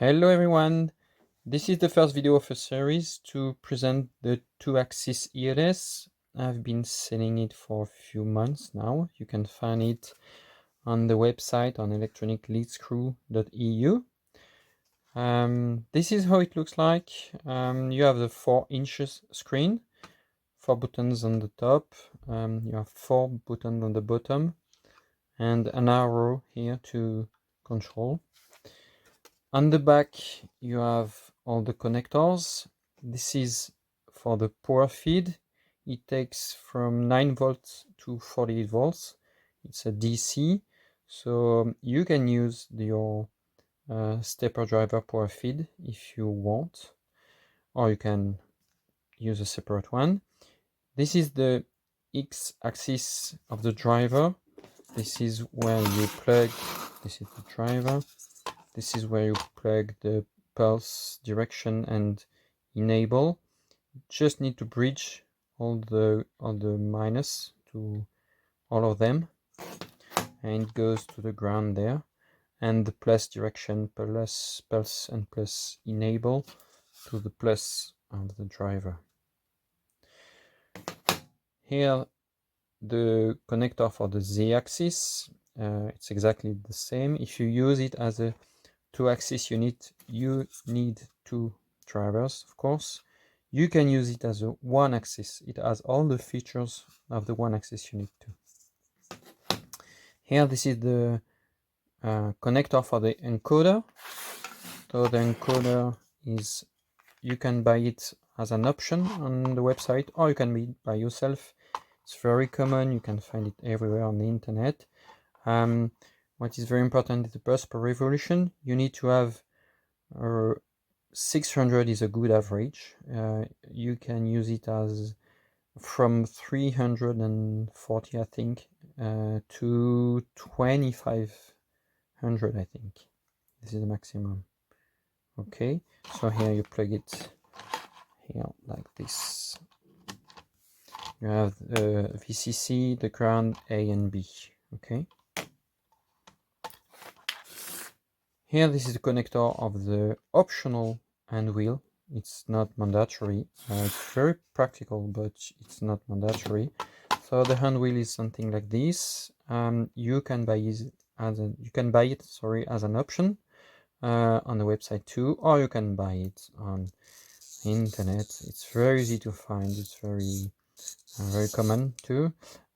Hello everyone, this is the first video of a series to present the 2-axis ELS. I've been selling it for a few months now. You can find it on the website on electronicleadscrew.eu. This is how it looks like. You have the 4 inches screen, 4 buttons on the top, you have 4 buttons on the bottom, and an arrow here to control. On the back you have all the connectors. This is for the power feed. It takes from 9 volts to 48 volts. It's a DC, so you can use your stepper driver power feed if you want, or you can use a separate one. This is the X-axis of the driver. This is where you plug, this is the driver. This is where you plug the pulse, direction, and enable. Just need to bridge all the minus to all of them, and it goes to the ground there. And the plus direction, plus pulse, and plus enable to the plus of the driver. Here, the connector for the Z-axis. It's exactly the same. If you use it as a 2-axis unit, you need 2 drivers, of course. You can use it as a 1-axis. It has all the features of the 1-axis unit too. Here, this is the connector for the encoder. So the encoder is, you can buy it as an option on the website, or you can buy it by yourself. It's very common. You can find it everywhere on the internet. What is very important is the pulse per revolution. You need to have 600 is a good average. You can use it as from 340, I think, to 2500, I think. This is the maximum. Okay, so here you plug it here like this. You have the VCC, the ground, A and B. Okay. Here, this is the connector of the optional hand wheel. It's not mandatory. It's very practical, but it's not mandatory. So the hand wheel is something like this. You can buy it as an option on the website too, or you can buy it on the internet. It's very easy to find. It's very common too.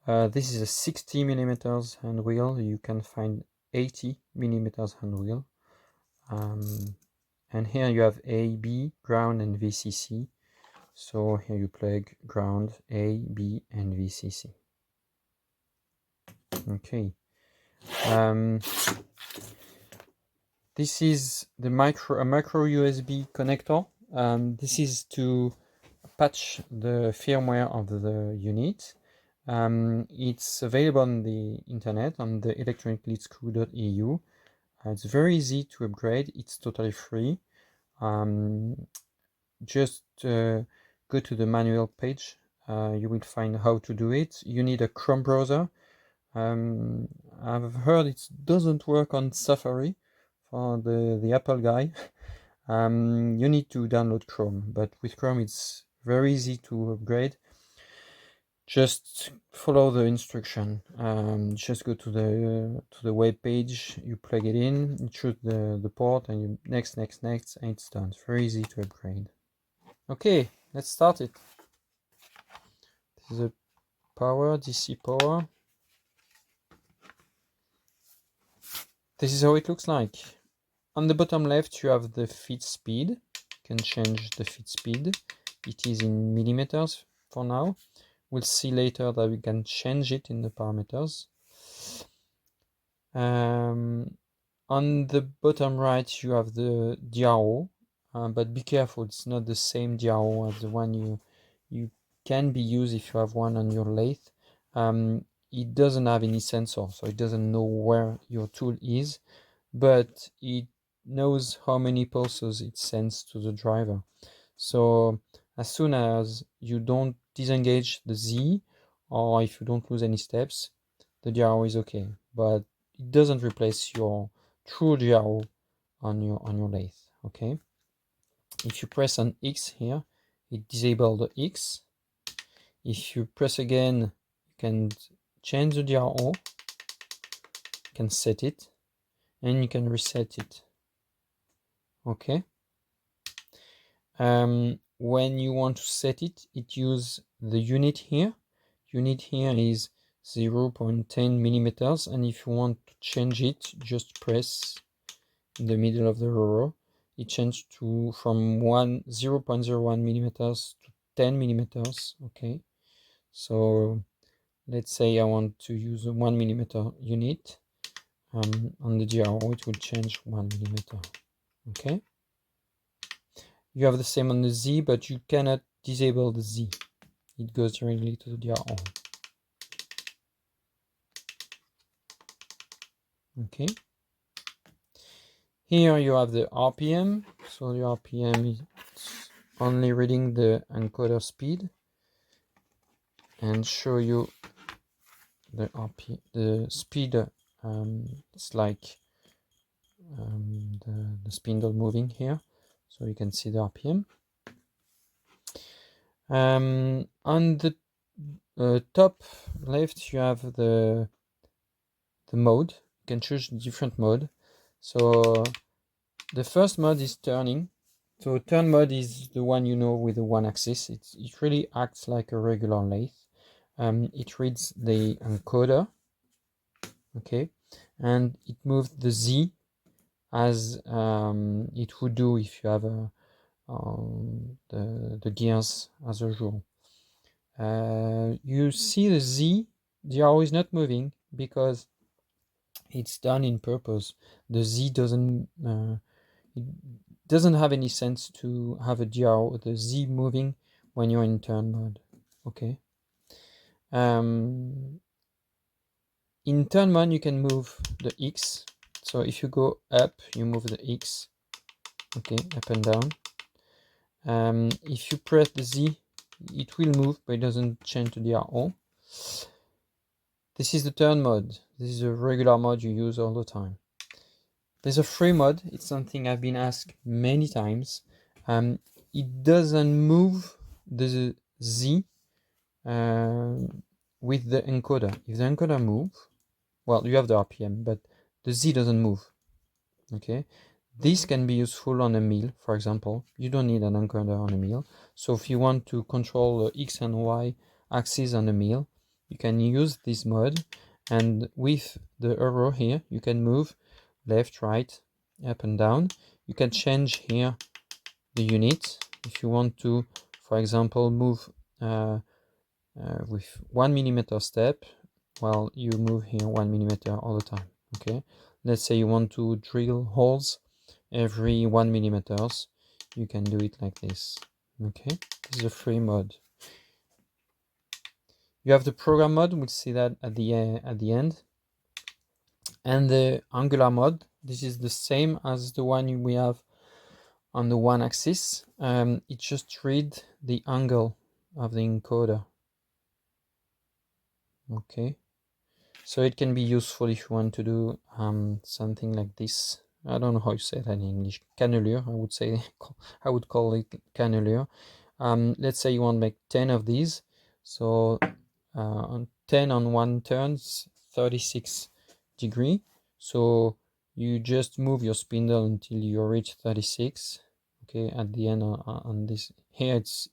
This is a 60 millimeters hand wheel. You can find 80 millimeters hand wheel. And here you have A, B, ground, and VCC. So here you plug ground, A, B, and VCC. Okay. This is the micro USB connector. This is to patch the firmware of the unit. It's available on the internet on the electronicleadscrew.eu. It's very easy to upgrade. It's totally free. Just go to the manual page. You will find how to do it. You need a Chrome browser. I've heard it doesn't work on Safari for the Apple guy. You need to download Chrome, but with Chrome it's very easy to upgrade. Just follow the instruction. Just go to the web page, you plug it in, you choose the port, and you next, and it's done. It's very easy to upgrade. Okay, let's start it. This is a power, DC power. This is how it looks like. On the bottom left, you have the feed speed. You can change the feed speed. It is in millimeters for now. We'll see later that we can change it in the parameters. On the bottom right, you have the DRO, but be careful, it's not the same DRO as the one you can be used if you have one on your lathe. It doesn't have any sensor, so it doesn't know where your tool is, but it knows how many pulses it sends to the driver. So as soon as you don't disengage the Z, or if you don't lose any steps, the DRO is okay, but it doesn't replace your true DRO on your lathe. Okay, if you press on X here, it disables the X. If you press again, you can change the DRO, you can set it, and you can reset it. Okay. When you want to set it, it uses the unit here. Unit here is 0.10 millimeters, and if you want to change it, just press in the middle of the row. It changes to from 0.01 millimeters to 10 millimeters. Okay, so let's say I want to use a 1 millimeter unit. On the GRO, it will change 1 millimeter. Okay. You have the same on the Z, but you cannot disable the Z. It goes directly to the DRO. Okay. Here you have the RPM. So the RPM is only reading the encoder speed and show you the speed. It's like the spindle moving here, so you can see the RPM. On the top left, you have the mode. You can choose different mode. So the first mode is turning. So turn mode is the one with the one axis. It really acts like a regular lathe. It reads the encoder, okay, and it moves the Z as it would do if you have the gears as usual. You see the Z, the arrow is not moving because it's done in purpose. The Z it doesn't have any sense to have a DRO, the Z moving when you're in turn mode. Okay. In turn mode, you can move the X. So if you go up, you move the X. Okay, up and down. If you press the Z, it will move, but it doesn't change to DRO. This is the turn mode. This is a regular mode you use all the time. There's a free mode. It's something I've been asked many times. It doesn't move the Z with the encoder. If the encoder moves, well, you have the RPM, but the Z doesn't move. Okay, this can be useful on a mill, for example. You don't need an encoder on a mill. So if you want to control the X and Y axis on a mill, you can use this mode, and with the arrow here, you can move left, right, up and down. You can change here the unit if you want to, for example, move with 1 millimeter step. Well, you move here 1 millimeter all the time. Okay, let's say you want to drill holes every 1 millimeters. You can do it like this. Okay, this is a free mode. You have the program mode. We'll see that at the end. And the angular mode. This is the same as the one we have on the one axis. It just reads the angle of the encoder. Okay, so it can be useful if you want to do something like this. I don't know how you say that in English. Cannelure, I would say. I would call it cannelure. Let's say you want to make 10 of these. So on 10 on one turns 36 degree. So you just move your spindle until you reach 36. Okay, at the end on this here, it's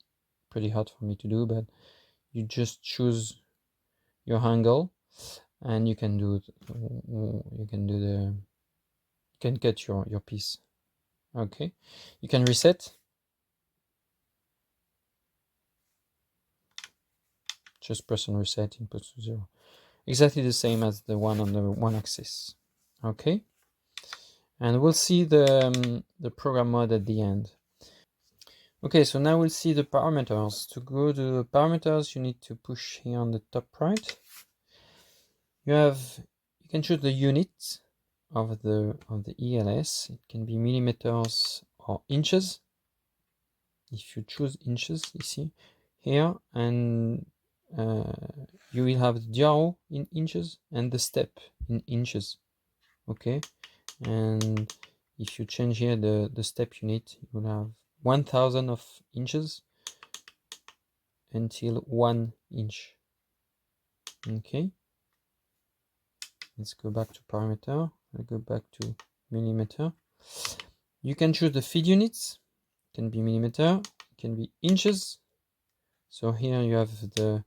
pretty hard for me to do, but you just choose your angle, and you can do you can cut your piece. Okay, you can reset. Just press on reset, input to 0. Exactly the same as the one on the one axis. Okay, and we'll see the program mode at the end. Okay, so now we'll see the parameters. To go to the parameters, you need to push here on the top right. You can choose the units of the ELS. It can be millimeters or inches. If you choose inches, you see here, and you will have the DRO in inches and the step in inches. Okay, and if you change here the step unit, you will have 1000 of inches until 1 inch. Okay, let's go back to parameter. I'll go back to millimeter. You can choose the feed units. It can be millimeter, it can be inches. So here you have the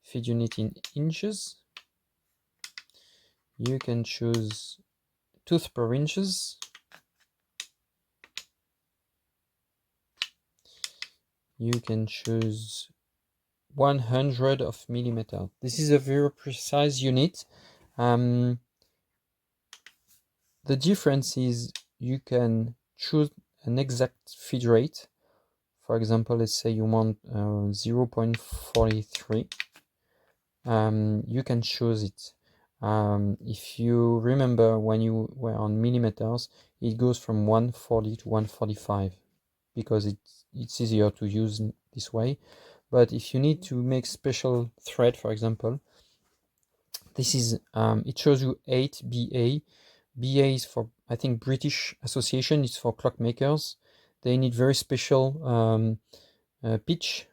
feed unit in inches. You can choose tooth per inches. You can choose 100 of millimeter. This is a very precise unit. The difference is you can choose an exact feed rate. For example, let's say you want 0.43. You can choose it. If you remember when you were on millimeters, it goes from 140 to 145 because it's easier to use this way. But if you need to make special thread, for example, this is it shows you 8 BA. BA is for, I think, British Association. It's for clockmakers. They need very special pitch.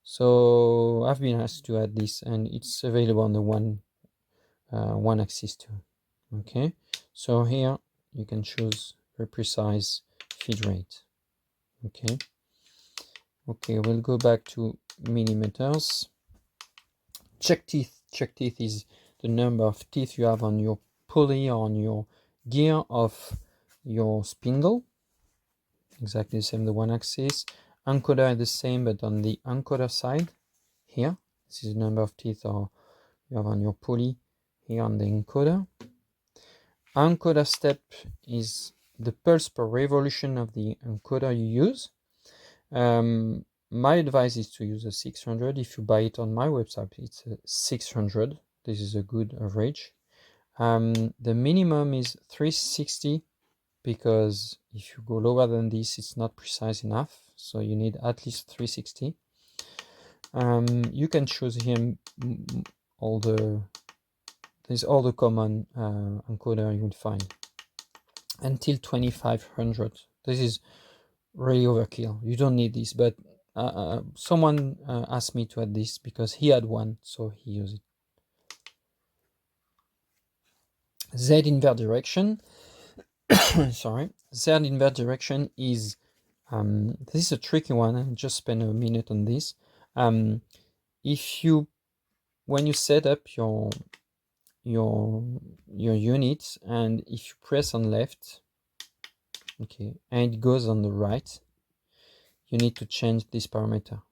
So I've been asked to add this, and it's available on the one axis too. Okay, so here you can choose very precise feed rate. Okay, we'll go back to millimeters. Check teeth. Check teeth is the number of teeth you have on your pulley or on your gear of your spindle. Exactly the same, the one axis. Encoder is the same, but on the encoder side here, this is the number of teeth you have on your pulley here on the encoder. Encoder step is the pulse per revolution of the encoder you use. My advice is to use a 600. If you buy it on my website, it's a 600. This is a good average. The minimum is 360 because if you go lower than this, it's not precise enough. So you need at least 360. You can choose here all the common encoder you will find until 2500. This is really overkill. You don't need this, but someone asked me to add this because he had one, so he used it. Z invert direction. Sorry, Z invert direction is this is a tricky one. I just spent a minute on this. If you, when you set up your unit, and if you press on left, okay, and it goes on the right, you need to change this parameter.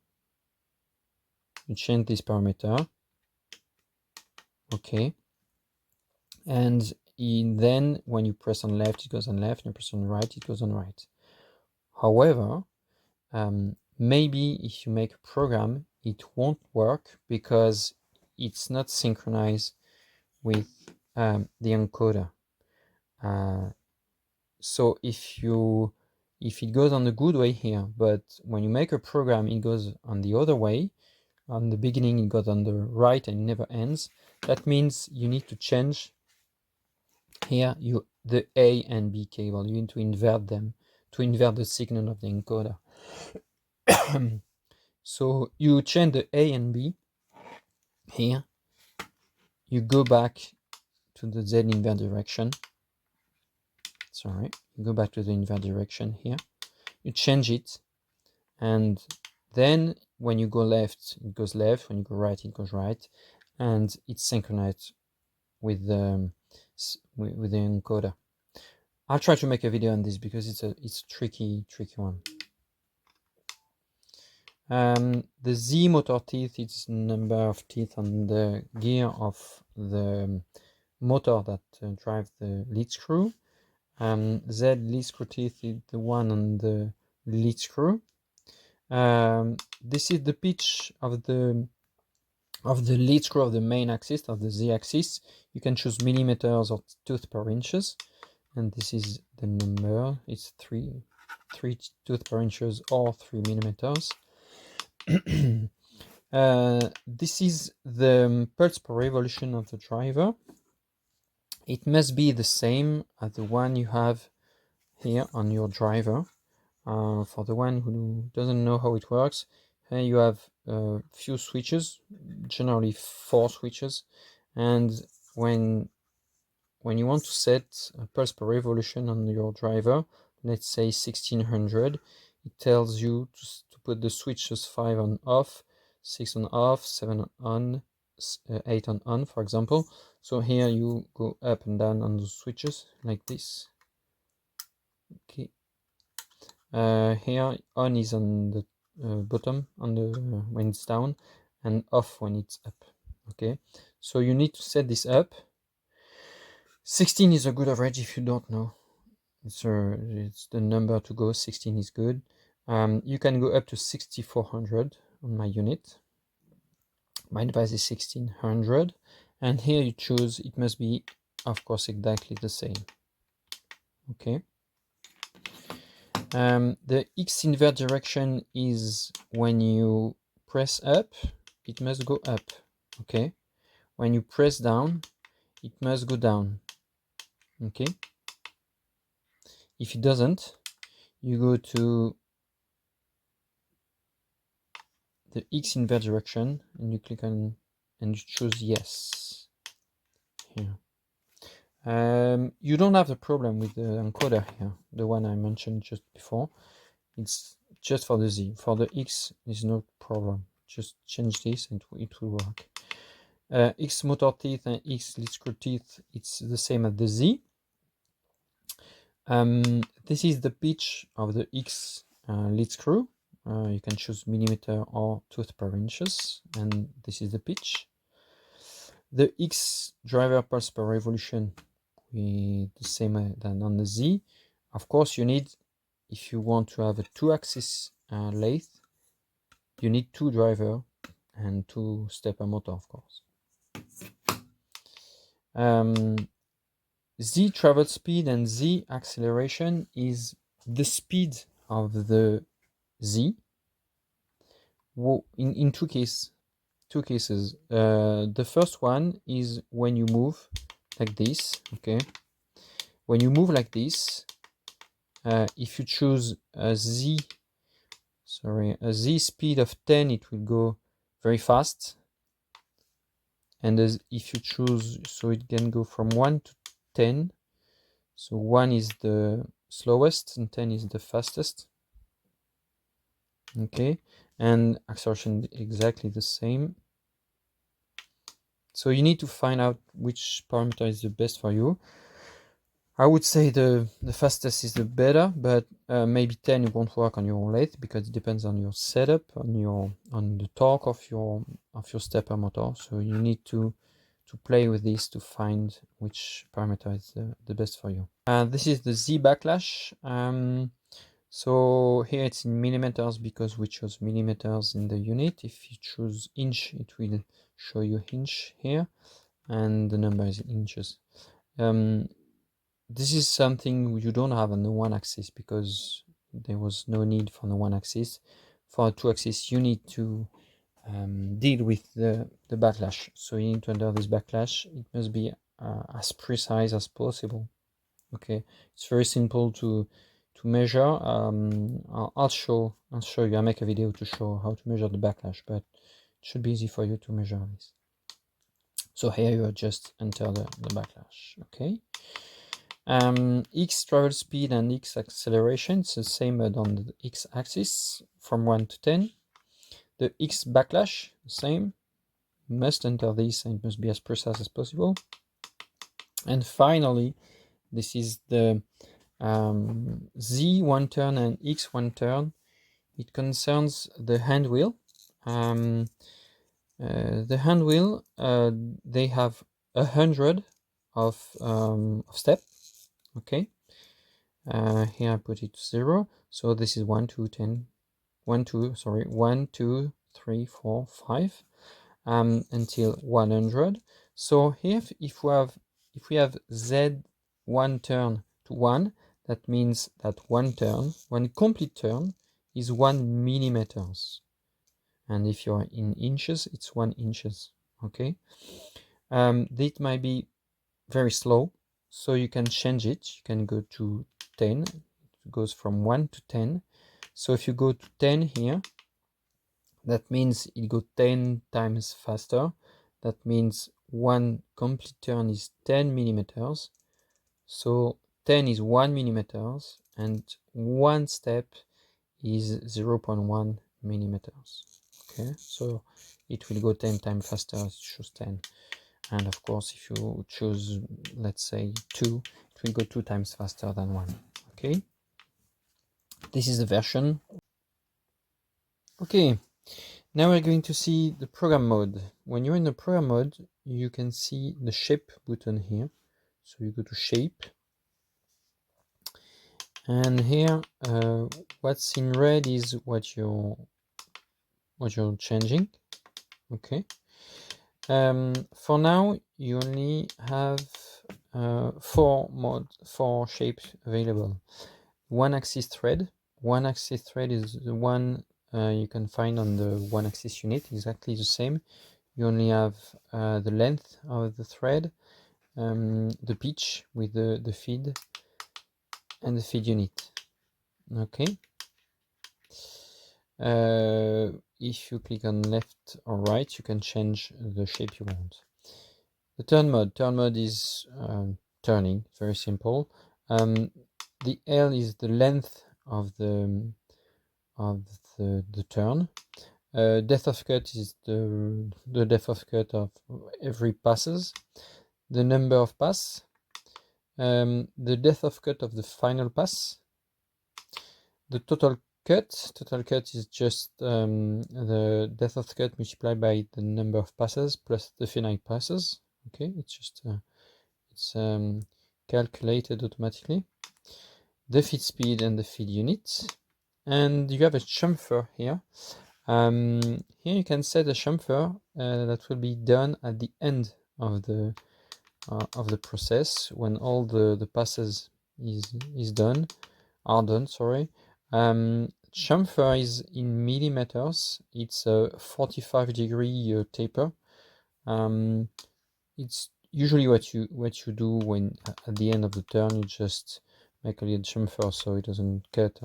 You change this parameter, okay, and then when you press on left, it goes on left, and you press on right, it goes on right. However, maybe if you make a program, it won't work because it's not synchronized with the encoder. So if it goes on the good way here, but when you make a program, it goes on the other way. On the beginning, it goes on the right and it never ends. That means you need to change here the A and B cable. You need to invert them to invert the signal of the encoder. So you change the A and B here. You go back to the Z invert direction. Sorry, you go back to the invert direction here. You change it, and then when you go left, it goes left. When you go right, it goes right, and it's synchronized with the encoder. I'll try to make a video on this because it's a tricky one. The Z motor teeth is number of teeth on the gear of the motor that drives the lead screw. Z lead screw teeth is the one on the lead screw. This is the pitch of the lead screw of the main axis, of the Z axis. You can choose millimeters or tooth per inches, and this is the number. It's 3 tooth per inches or 3 millimeters. This is the pulse per revolution of the driver. It must be the same as the one you have here on your driver. For the one who doesn't know how it works, here you have a few switches, generally 4 switches, and when you want to set a pulse per revolution on your driver, let's say 1600, it tells you to put the switches 5 on off, 6 on off, 7 on, 8 on, for example. So here you go up and down on the switches like this. Okay. Here on is on the bottom on the when it's down, and off when it's up. Okay, so you need to set this up. 16 is a good average if you don't know. It's the number to go. 16 is good. You can go up to 6400 on my unit. My device is 1600, and here you choose. It must be, of course, exactly the same. Okay. The X invert direction is when you press up, it must go up. Okay. When you press down, it must go down. Okay. If it doesn't, you go to the X invert direction and you click on and you choose yes here. You don't have the problem with the encoder here, the one I mentioned just before. It's just for the Z. For the X, is no problem. Just change this and it will work. X motor teeth and X lead screw teeth, it's the same as the Z. This is the pitch of the X lead screw. You can choose millimeter or tooth per inches, and this is the pitch. The X driver pulse per revolution, the same than on the Z. Of course, you need, if you want to have a 2-axis lathe, you need 2 driver and 2 stepper motor, of course. Z travel speed and Z acceleration is the speed of the Z in two cases. The first one is when you move like this. Okay, when you move like this, if you choose a Z speed of 10, it will go very fast. And if you choose, so it can go from 1 to 10. So 1 is the slowest and 10 is the fastest. Okay, and acceleration exactly the same. So you need to find out which parameter is the best for you. I would say the fastest is the better, but maybe 10 won't work on your lathe because it depends on your setup, on the torque of your stepper motor. So you need to play with this to find which parameter is the best for you. This is the Z backlash. So here it's in millimeters because we chose millimeters in the unit. If you choose inch, it will show you inch here, and the number is in inches. This is something you don't have on the 1-axis because there was no need for the 1-axis. For 2-axis, you need to deal with the backlash. So you need to enter this backlash. It must be as precise as possible. Okay, it's very simple to measure. I'll show you. I'll make a video to show how to measure the backlash, but it should be easy for you to measure this. So here you just enter the backlash. Okay. X travel speed and X acceleration, it's the same but on the X axis from 1 to 10. The X backlash, the same. Must enter this and it must be as precise as possible. And finally, this is the Z 1 turn and X 1 turn. It concerns the hand wheel. The hand wheel, they have 100 of step. Okay. Here I put it to 0. So this is 1, 2, 10, 1, 2, 3, 4, 5, until 100. So here, if we have Z 1 turn to 1, that means that one complete turn is 1 millimeters. And if you're in inches, it's 1 inches. Okay. It might be very slow, so you can change it. You can go to 10 goes from 1 to 10. So if you go to 10 here, that means it goes 10 times faster. That means one complete turn is 10 millimeters. So 10 is 1 millimeters, and one step is 0.1 millimeters. Okay, so it will go 10 times faster as you choose 10. And of course, if you choose, let's say 2, it will go 2 times faster than 1. Okay, this is the version. Okay, now we're going to see the program mode. When you're in the program mode, you can see the shape button here. So you go to shape, and here what's in red is what you're changing. Okay, for now you only have 4 shapes available. One axis thread is the one you can find on the one axis unit, exactly the same. You only have the length of the thread, the pitch with the feed, and the feed unit. Okay, if you click on left or right, you can change the shape you want. The turn mode is turning, very simple. The L is the length of the turn. Depth of cut is the depth of cut of every passes. The number of pass, the depth of cut of the final pass. The total cut is just the depth of cut multiplied by the number of passes plus the finite passes. Okay, it's just calculated automatically. The feed speed and the feed unit, and you have a chamfer here. Here you can set a chamfer that will be done at the end of the process, when all the passes are done. Sorry. Chamfer is in millimeters. It's a 45-degree taper. It's usually what you do when at the end of the turn you just make a little chamfer so it doesn't cut.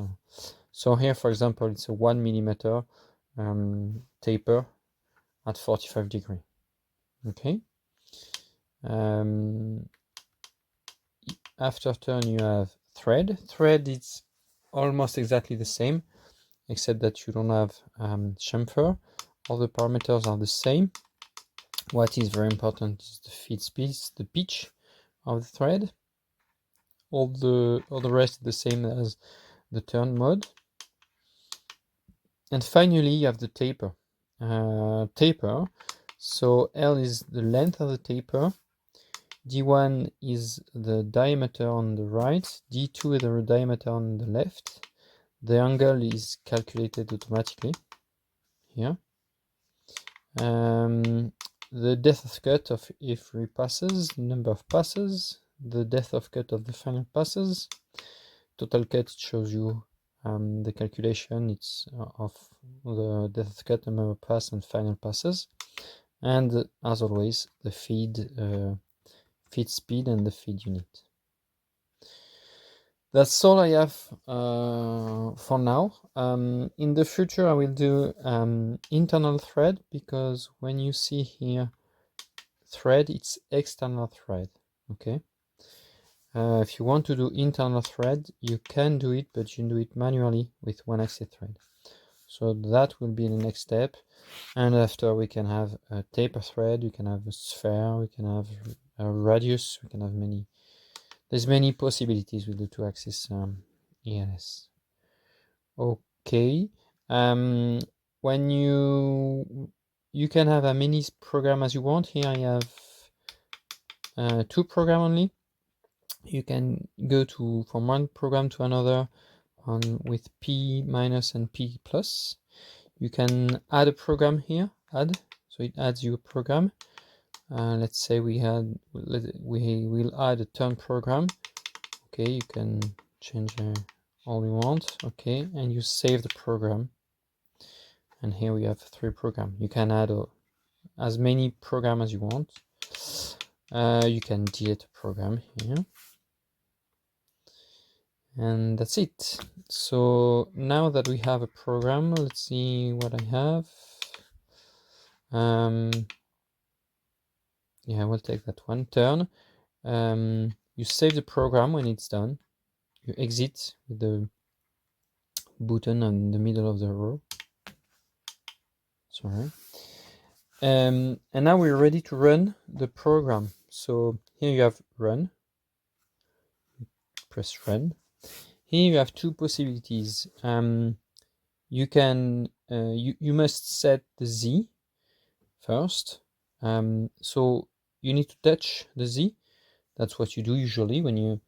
So here, for example, it's a 1 millimeter taper at 45 degree. Okay. After turn you have thread. Thread is almost exactly the same, except that you don't have chamfer. All the parameters are the same. What is very important is the feed speed, the pitch of the thread. All the rest is the same as the turn mode. And finally you have the taper. So L is the length of the taper, D1 is the diameter on the right, D2 is the diameter on the left. The angle is calculated automatically here. The depth of cut of every passes, number of passes, the depth of cut of the final passes. Total cut shows you the calculation. It's of the depth of cut, number of pass, and final passes. And as always, the feed speed and the feed unit. That's all I have for now. In the future I will do internal thread, because when you see here thread, it's external thread. Okay. If you want to do internal thread, you can do it, but you do it manually with one axis thread. So that will be the next step. And after we can have a taper thread, we can have a sphere, we can have a radius, we can have many. There's many possibilities with the 2-axis ELS. Okay. When you can have as many programs as you want. Here I have 2 programs only. You can go from one program to another with P- and P+. You can add a program here. So it adds you a program. Let's say we'll add a turn program. Okay, you can change all you want. Okay, and you save the program. And here we have 3 programs. You can add as many programs as you want. You can delete a program here. And that's it. So now that we have a program, let's see what I have. Yeah, we'll take that one. Turn. You save the program when it's done. You exit with the button in the middle of the row. Sorry. And now we're ready to run the program. So here you have run. Press run. Here you have two possibilities. You can you must set the Z first. So you need to touch the Z. That's what you do usually when you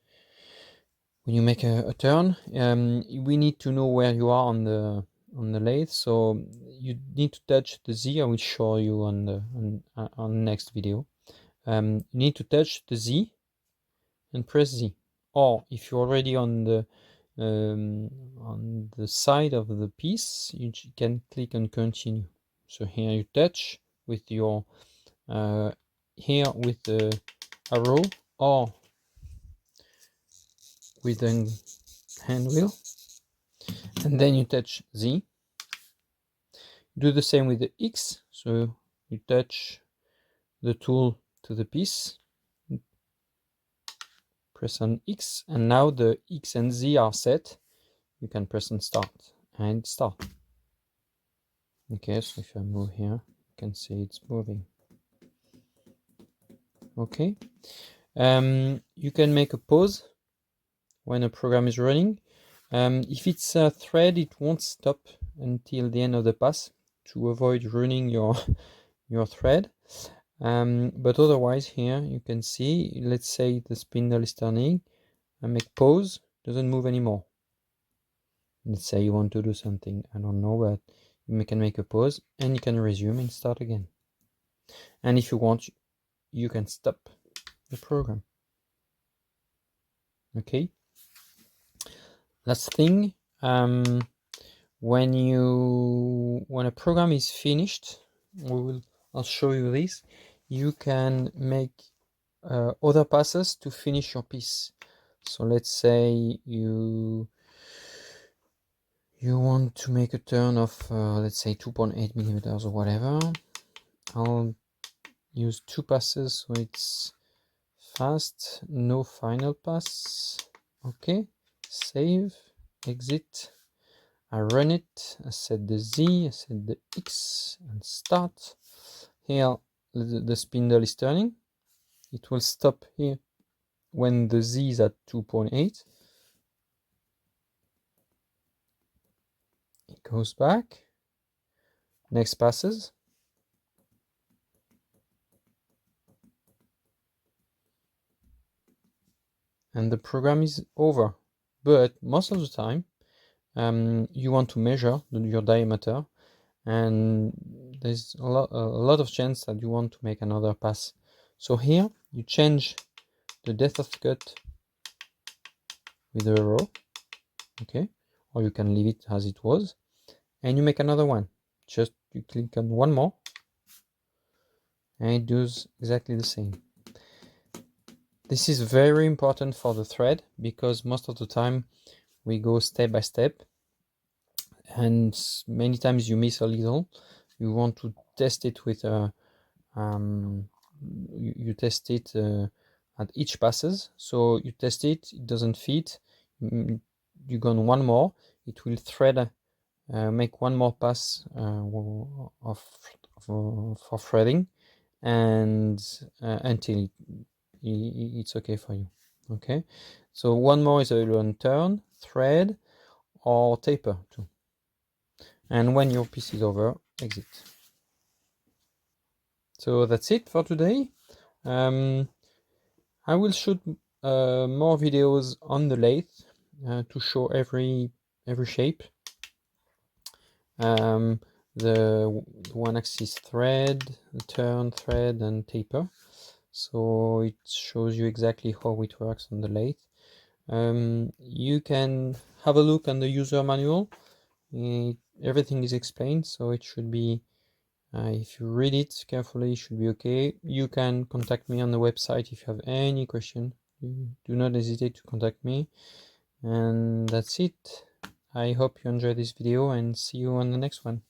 make a turn. We need to know where you are on the lathe, so you need to touch the Z. I will show you on the next video. You need to touch the Z and press Z. Or if you're already on the side of the piece, you can click on continue. So here you touch with your here with the arrow or with the hand wheel, and then you touch Z. Do the same with the X, so you touch the tool to the piece, press on X, and now the X and Z are set. You can press on start and start. Okay, so if I move here, you can see it's moving. Okay, you can make a pause when a program is running. If it's a thread, it won't stop until the end of the pass to avoid ruining your thread. But otherwise, here you can see, let's say the spindle is turning, I make pause, doesn't move anymore. Let's say you want to do something, I don't know, but you can make a pause and you can resume and start again. And if you want, you can stop the program. Okay. Last thing, when a program is finished, I'll show you this. You can make other passes to finish your piece. So let's say you want to make a turn of let's say 2.8 millimeters or whatever. I'll use two passes so it's fast. No final pass. Okay, save, exit. I run it, I set the Z, I set the X, and start. Here the spindle is turning. It will stop here when the Z is at 2.8. It goes back. Next passes. And the program is over. But most of the time, you want to measure your diameter, and there's a lot of chance that you want to make another pass. So here you change the depth of cut with the arrow, okay, or you can leave it as it was, and you make another one. Just you click on one more, and it does exactly the same. This is very important for the thread because most of the time we go step by step, and many times you miss a little. You want to test it with you test it at each passes. So you test it, it doesn't fit, you go on one more, it will thread, make one more pass for threading, and until it's okay for you. Okay, so one more is a little turn, thread, or taper too. And when your piece is over, exit. So that's it for today. I will shoot more videos on the lathe to show every shape. The one axis thread, the turn thread, and taper. So it shows you exactly how it works on the lathe. You can have a look on the user manual. Everything is explained, so it should be, if you read it carefully, it should be okay. You can contact me on the website if you have any question. Do not hesitate to contact me. And that's it. I hope you enjoyed this video and see you on the next one.